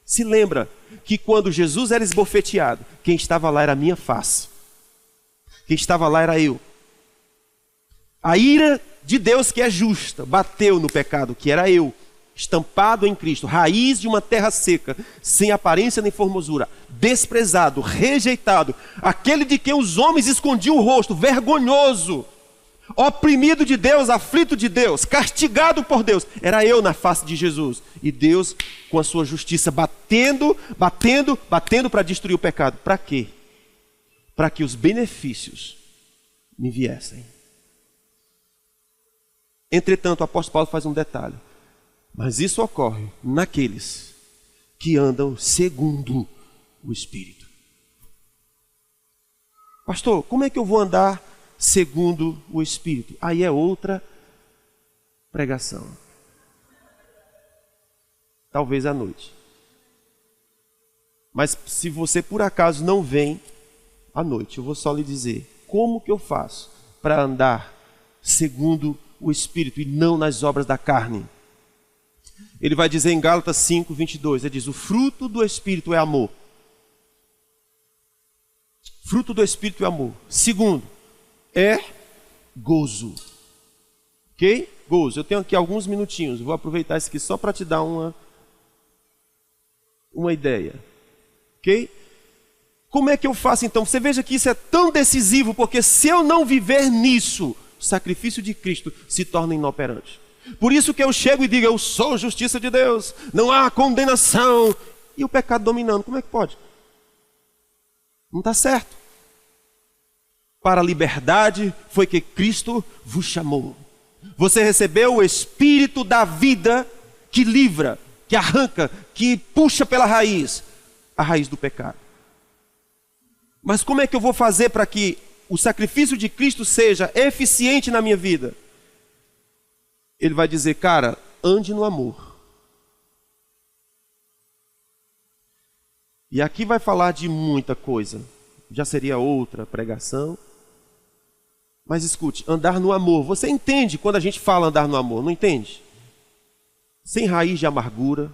Se lembra que quando Jesus era esbofeteado, quem estava lá era a minha face. Quem estava lá era eu. A ira de Deus, que é justa, bateu no pecado, que era eu, estampado em Cristo, raiz de uma terra seca, sem aparência nem formosura, desprezado, rejeitado, aquele de quem os homens escondiam o rosto, vergonhoso, oprimido de Deus, aflito de Deus, castigado por Deus, era eu na face de Jesus. E Deus, com a sua justiça, batendo para destruir o pecado. Para quê? Para que os benefícios me viessem. Entretanto, o apóstolo Paulo faz um detalhe. Mas isso ocorre naqueles que andam segundo o Espírito. Pastor, como é que eu vou andar segundo o Espírito? Aí é outra pregação. Talvez à noite. Mas se você por acaso não vem à noite, eu vou só lhe dizer como que eu faço para andar segundo o Espírito e não nas obras da carne. Ele vai dizer em Gálatas 5, 22, ele diz, o fruto do Espírito é amor. Fruto do Espírito é amor. Segundo, é gozo. Ok? Gozo. Eu tenho aqui alguns minutinhos, vou aproveitar isso aqui só para te dar uma ideia. Ok? Como é que eu faço então? Você veja que isso é tão decisivo, porque se eu não viver nisso, o sacrifício de Cristo se torna inoperante. Por isso que eu chego e digo, eu sou justiça de Deus, não há condenação. E o pecado dominando, como é que pode? Não está certo. Para a liberdade foi que Cristo vos chamou. Você recebeu o Espírito da vida que livra, que arranca, que puxa pela raiz, a raiz do pecado. Mas como é que eu vou fazer para que o sacrifício de Cristo seja eficiente na minha vida? Ele vai dizer, cara, ande no amor. E aqui vai falar de muita coisa. Já seria outra pregação. Mas escute, andar no amor. Você entende quando a gente fala andar no amor, não entende? Sem raiz de amargura,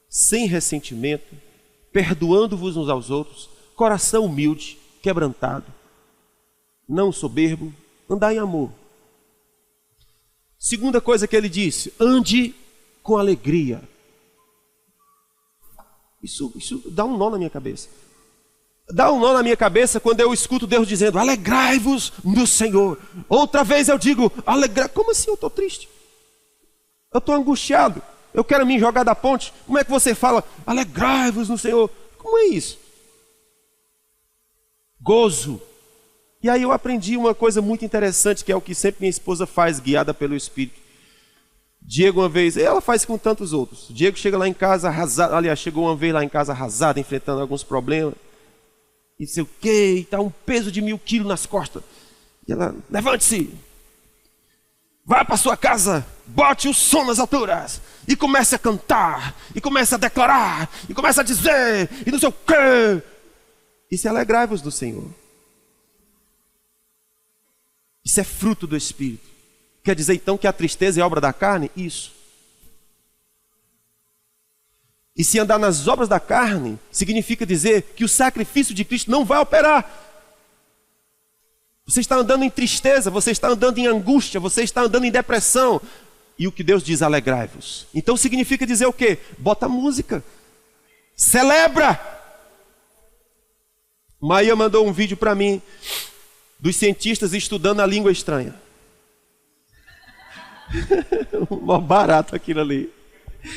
sem ressentimento, perdoando-vos uns aos outros, coração humilde, quebrantado, não soberbo, andar em amor. Segunda coisa que ele disse, ande com alegria. Isso dá um nó na minha cabeça. Dá um nó na minha cabeça quando eu escuto Deus dizendo, alegrai-vos no Senhor. Outra vez eu digo, alegrai. Como assim eu estou triste? Eu estou angustiado. Eu quero me jogar da ponte. Como é que você fala, alegrai-vos no Senhor? Como é isso? Gozo. E aí eu aprendi uma coisa muito interessante, que é o que sempre minha esposa faz, guiada pelo Espírito. Diego uma vez, ela faz com tantos outros. Diego chega lá em casa arrasado, aliás, chegou uma vez lá em casa arrasado, enfrentando alguns problemas. E sei o quê, e tá um peso de 1000 quilos nas costas. E ela, levante-se, vá para sua casa, bote o som nas alturas, e comece a cantar, e comece a declarar, e comece a dizer, e não sei o quê. E se alegrai-vos do Senhor. Isso é fruto do Espírito. Quer dizer então que a tristeza é obra da carne? Isso. E se andar nas obras da carne, significa dizer que o sacrifício de Cristo não vai operar. Você está andando em tristeza, você está andando em angústia, você está andando em depressão. E o que Deus diz, alegrai-vos. Então significa dizer o quê? Bota música. Celebra. Maia mandou um vídeo para mim dos cientistas estudando a língua estranha. Mó barato aquilo ali.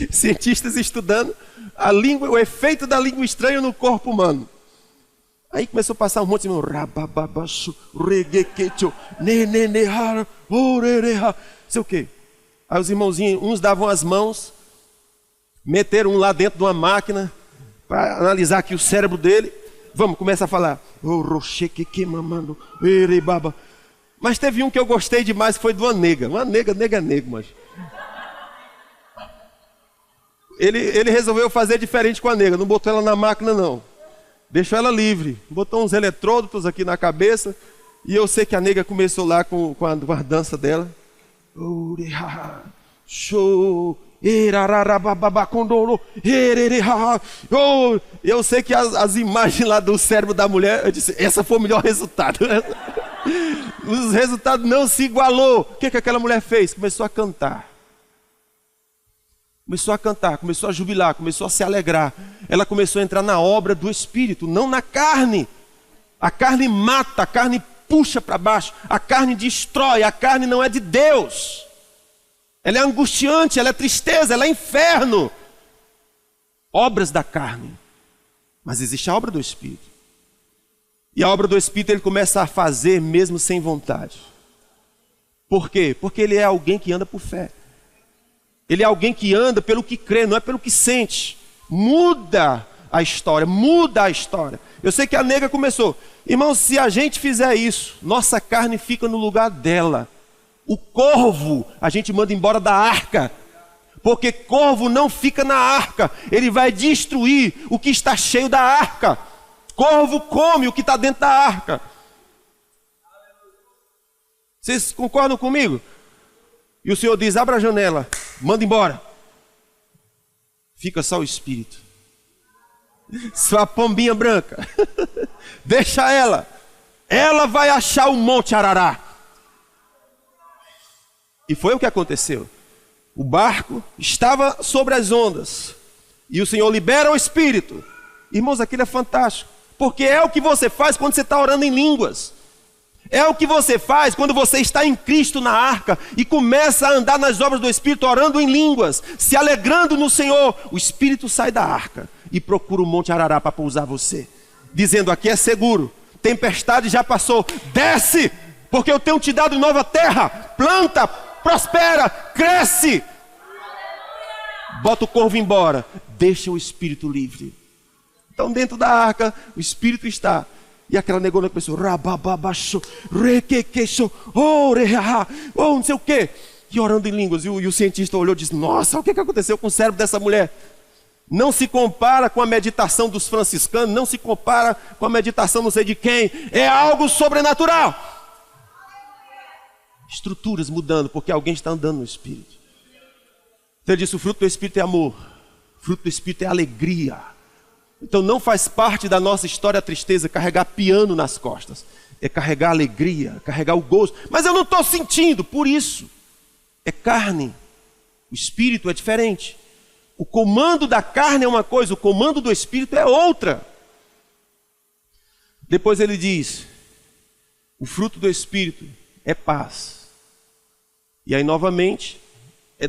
Cientistas estudando a língua, o efeito da língua estranha no corpo humano. Aí começou a passar um monte de sei o quê. Aí os irmãozinhos, uns davam as mãos, meteram um lá dentro de uma máquina para analisar aqui o cérebro dele. Vamos, começa a falar. Mas teve um que eu gostei demais, que foi de uma nega. Uma nega é nego, mas... Ele resolveu fazer diferente com a nega. Não botou ela na máquina, não. Deixou ela livre. Botou uns eletrodos aqui na cabeça. E eu sei que a nega começou lá com a dança dela. Eu sei que as imagens lá do cérebro da mulher, eu disse, essa foi o melhor resultado. Os resultados não se igualou. O que aquela mulher fez? Começou a cantar. Começou a cantar, começou a jubilar, começou a se alegrar. Ela começou a entrar na obra do Espírito, não na carne. A carne mata, a carne puxa para baixo, a carne destrói, a carne não é de Deus. Ela é angustiante, ela é tristeza, ela é inferno. Obras da carne. Mas existe a obra do Espírito. E a obra do Espírito ele começa a fazer mesmo sem vontade. Por quê? Porque ele é alguém que anda por fé. Ele é alguém que anda pelo que crê, não é pelo que sente. Muda a história, muda a história. Eu sei que a nega começou. Irmão, se a gente fizer isso, nossa carne fica no lugar dela. O corvo, a gente manda embora da arca. Porque corvo não fica na arca. Ele vai destruir o que está cheio da arca. Corvo come o que está dentro da arca. Vocês concordam comigo? E o Senhor diz, abra a janela, manda embora. Fica só o Espírito. Sua pombinha branca. Deixa ela. Ela vai achar o Monte Arará. E foi o que aconteceu. O barco estava sobre as ondas. E o Senhor libera o Espírito. Irmãos, aquilo é fantástico. Porque é o que você faz quando você está orando em línguas. É o que você faz quando você está em Cristo na arca e começa a andar nas obras do Espírito, orando em línguas, se alegrando no Senhor. O Espírito sai da arca e procura o Monte Arará para pousar você, dizendo, aqui é seguro, tempestade já passou, desce, porque eu tenho te dado nova terra, planta, prospera, cresce. Bota o corvo embora, deixa o Espírito livre. Então dentro da arca, o Espírito está. E aquela negona começou, não sei o quê. E orando em línguas. E o cientista olhou e disse, nossa, o que aconteceu com o cérebro dessa mulher? Não se compara com a meditação dos franciscanos, não se compara com a meditação não sei de quem. É algo sobrenatural. Estruturas mudando, porque alguém está andando no Espírito. Então ele disse, o fruto do Espírito é amor. O fruto do Espírito é alegria. Então não faz parte da nossa história a tristeza, carregar piano nas costas. É carregar alegria, carregar o gozo. Mas eu não estou sentindo, por isso. É carne. O Espírito é diferente. O comando da carne é uma coisa, o comando do Espírito é outra. Depois ele diz, o fruto do Espírito é paz. E aí novamente,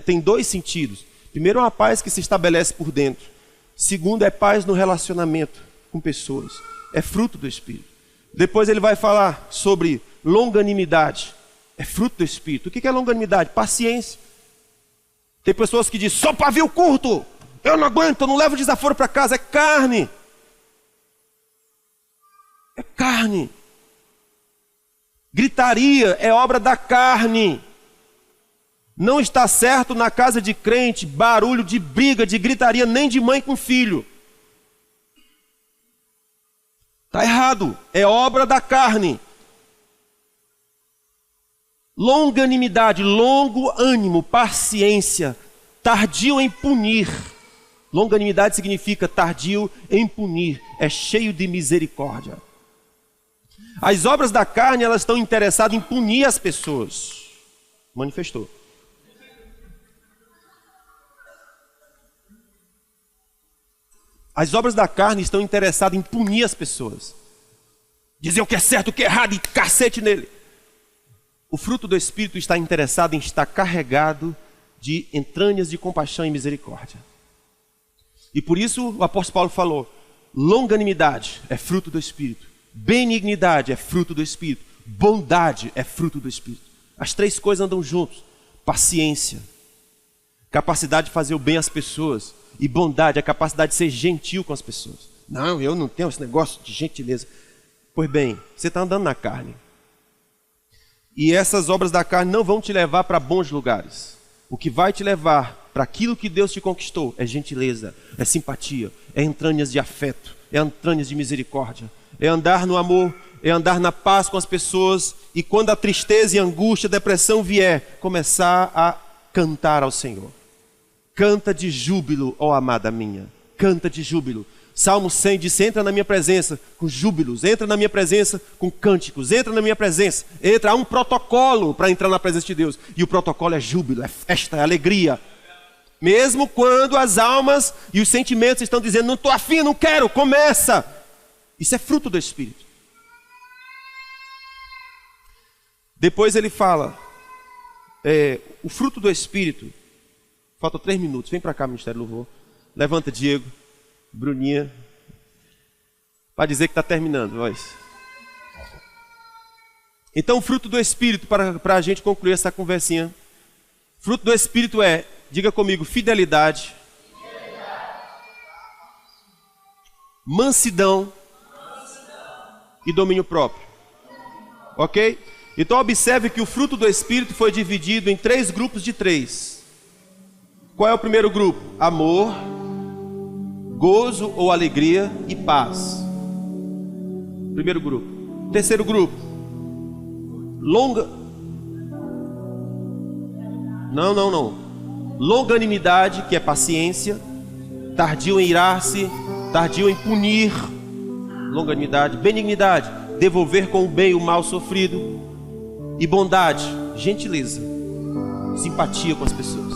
tem dois sentidos. Primeiro é uma paz que se estabelece por dentro. Segundo, é paz no relacionamento com pessoas. É fruto do Espírito. Depois ele vai falar sobre longanimidade. É fruto do Espírito. O que é longanimidade? Paciência. Tem pessoas que dizem, só pavio curto. Eu não aguento, eu não levo desaforo para casa. É carne. É carne. Gritaria é obra da carne. Não está certo na casa de crente barulho de briga, de gritaria, nem de mãe com filho. Está errado, é obra da carne. Longanimidade, longo ânimo, paciência, tardio em punir. Longanimidade significa tardio em punir, é cheio de misericórdia. As obras da carne, elas estão interessadas em punir as pessoas. Manifestou. As obras da carne estão interessadas em punir as pessoas. Dizer o que é certo, o que é errado e cacete nele. O fruto do Espírito está interessado em estar carregado de entranhas de compaixão e misericórdia. E por isso o apóstolo Paulo falou, longanimidade é fruto do Espírito, benignidade é fruto do Espírito, bondade é fruto do Espírito. As três coisas andam juntos. Paciência, capacidade de fazer o bem às pessoas, e bondade, a capacidade de ser gentil com as pessoas. Não, eu não tenho esse negócio de gentileza. Pois bem, você está andando na carne. E essas obras da carne não vão te levar para bons lugares. O que vai te levar para aquilo que Deus te conquistou é gentileza, é simpatia, é entranhas de afeto, é entranhas de misericórdia, é andar no amor, é andar na paz com as pessoas, e quando a tristeza e a angústia, a depressão vier, começar a cantar ao Senhor. Canta de júbilo, ó amada minha, canta de júbilo. Salmo 100 diz, entra na minha presença com júbilos, entra na minha presença com cânticos, entra na minha presença, há um protocolo para entrar na presença de Deus, e o protocolo é júbilo, é festa, é alegria. Mesmo quando as almas e os sentimentos estão dizendo, não estou afim, não quero, começa. Isso é fruto do Espírito. Depois ele fala, o fruto do Espírito. Faltam 3 minutos. Vem para cá, Ministério do Louvor. Levanta, Diego, Bruninha. Para dizer que está terminando. Nós. Então, o fruto do Espírito, para a gente concluir essa conversinha. Fruto do Espírito é, diga comigo, fidelidade. Mansidão. E domínio próprio. Ok? Então, observe que o fruto do Espírito foi dividido em 3 grupos de 3. Qual é o primeiro grupo? Amor, gozo ou alegria e paz. Primeiro grupo. Terceiro grupo. Longanimidade, que é paciência. Tardio em irar-se, tardio em punir. Longanimidade. Benignidade, devolver com o bem o mal sofrido. E bondade, gentileza, simpatia com as pessoas.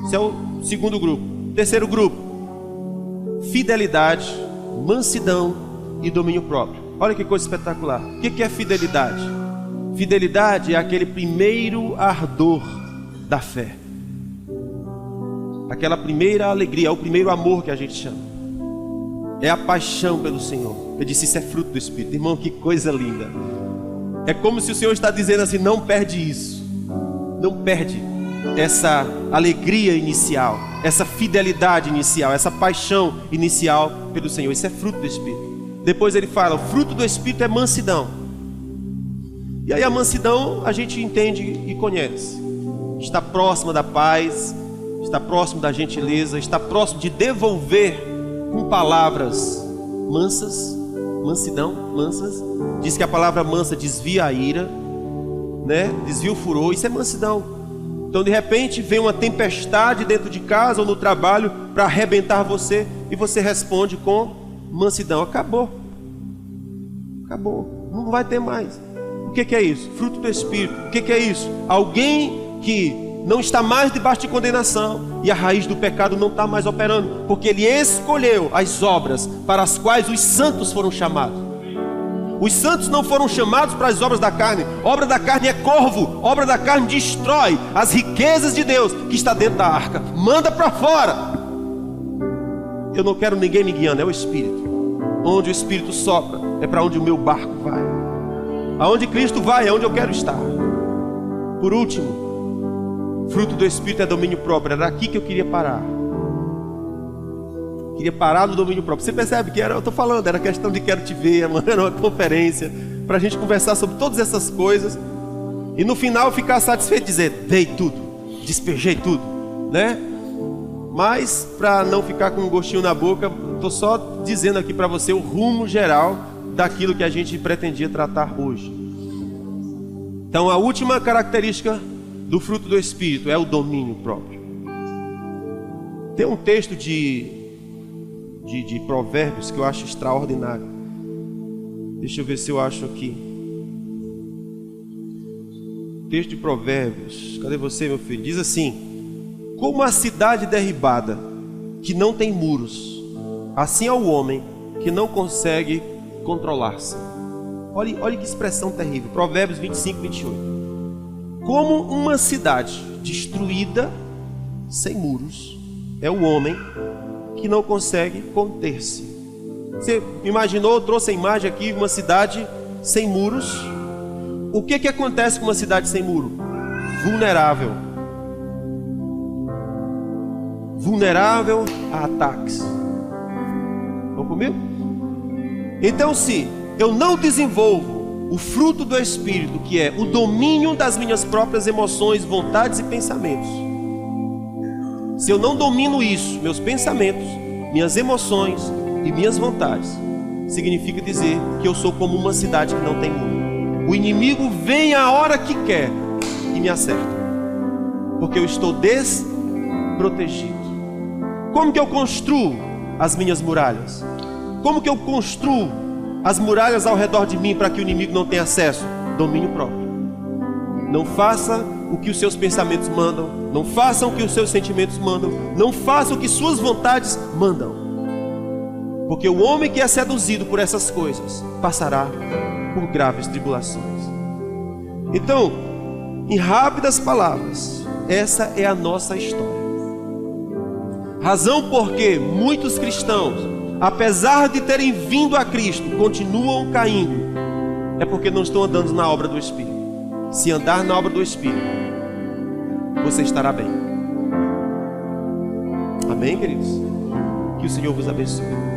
Esse é o segundo grupo. Terceiro grupo, fidelidade, mansidão e domínio próprio. Olha que coisa espetacular. O que é fidelidade? Fidelidade é aquele primeiro ardor da fé. Aquela primeira alegria, é o primeiro amor que a gente chama. É a paixão pelo Senhor. Eu disse, isso é fruto do Espírito. Irmão, que coisa linda. É como se o Senhor está dizendo assim, não perde isso. Não perde essa alegria inicial, essa fidelidade inicial, essa paixão inicial pelo Senhor. Isso é fruto do Espírito. Depois ele fala, o fruto do Espírito é mansidão. E aí a mansidão a gente entende e conhece. Está próxima da paz, está próximo da gentileza, está próximo de devolver com palavras mansas, mansidão, mansas. Diz que a palavra mansa desvia a ira, né? Desvia o furor, isso é mansidão. Então de repente vem uma tempestade dentro de casa ou no trabalho para arrebentar você, e você responde com mansidão. Acabou, não vai ter mais. O que é isso? Fruto do Espírito. O que é isso? Alguém que não está mais debaixo de condenação, e a raiz do pecado não está mais operando, porque ele escolheu as obras para as quais os santos foram chamados. Os santos não foram chamados para as obras da carne. Obra da carne é corvo, obra da carne destrói as riquezas de Deus que está dentro da arca. Manda para fora. Eu não quero ninguém me guiando, é o Espírito. Onde o Espírito sopra é para onde o meu barco vai. Aonde Cristo vai é onde eu quero estar. Por último, fruto do Espírito é domínio próprio. Era aqui que eu queria parar. Queria parar no domínio próprio. Você percebe que eu estou falando, era questão de quero te ver, era uma conferência para a gente conversar sobre todas essas coisas e no final ficar satisfeito e dizer, dei tudo, despejei tudo, né? Mas para não ficar com um gostinho na boca, estou só dizendo aqui para você o rumo geral daquilo que a gente pretendia tratar hoje. Então a última característica do fruto do Espírito é o domínio próprio. Tem um texto de Provérbios que eu acho extraordinário. Deixa eu ver se eu acho aqui. texto de Provérbios. Cadê você, meu filho? Diz assim: como a cidade derribada, que não tem muros, assim é o homem que não consegue controlar-se. Olha que expressão terrível. Provérbios 25, 28. Como uma cidade destruída, sem muros, é o homem que não consegue conter-se. Você imaginou, trouxe a imagem aqui, uma cidade sem muros. O que acontece com uma cidade sem muro? Vulnerável. Vulnerável a ataques. Estão comigo? Então, se eu não desenvolvo o fruto do Espírito, que é o domínio das minhas próprias emoções, vontades e pensamentos, se eu não domino isso, meus pensamentos, minhas emoções e minhas vontades, significa dizer que eu sou como uma cidade que não tem muro. O inimigo vem a hora que quer e me acerta, porque eu estou desprotegido. Como que eu construo as minhas muralhas? Como que eu construo as muralhas ao redor de mim para que o inimigo não tenha acesso? Domínio próprio. Não faça o que os seus pensamentos mandam, não faça o que os seus sentimentos mandam, não faça o que suas vontades mandam, porque o homem que é seduzido por essas coisas passará por graves tribulações. Então, em rápidas palavras, essa é a nossa história. Razão porque muitos cristãos, apesar de terem vindo a Cristo, continuam caindo, é porque não estão andando na obra do Espírito. Se andar na obra do Espírito, você estará bem. Amém, queridos? Que o Senhor vos abençoe.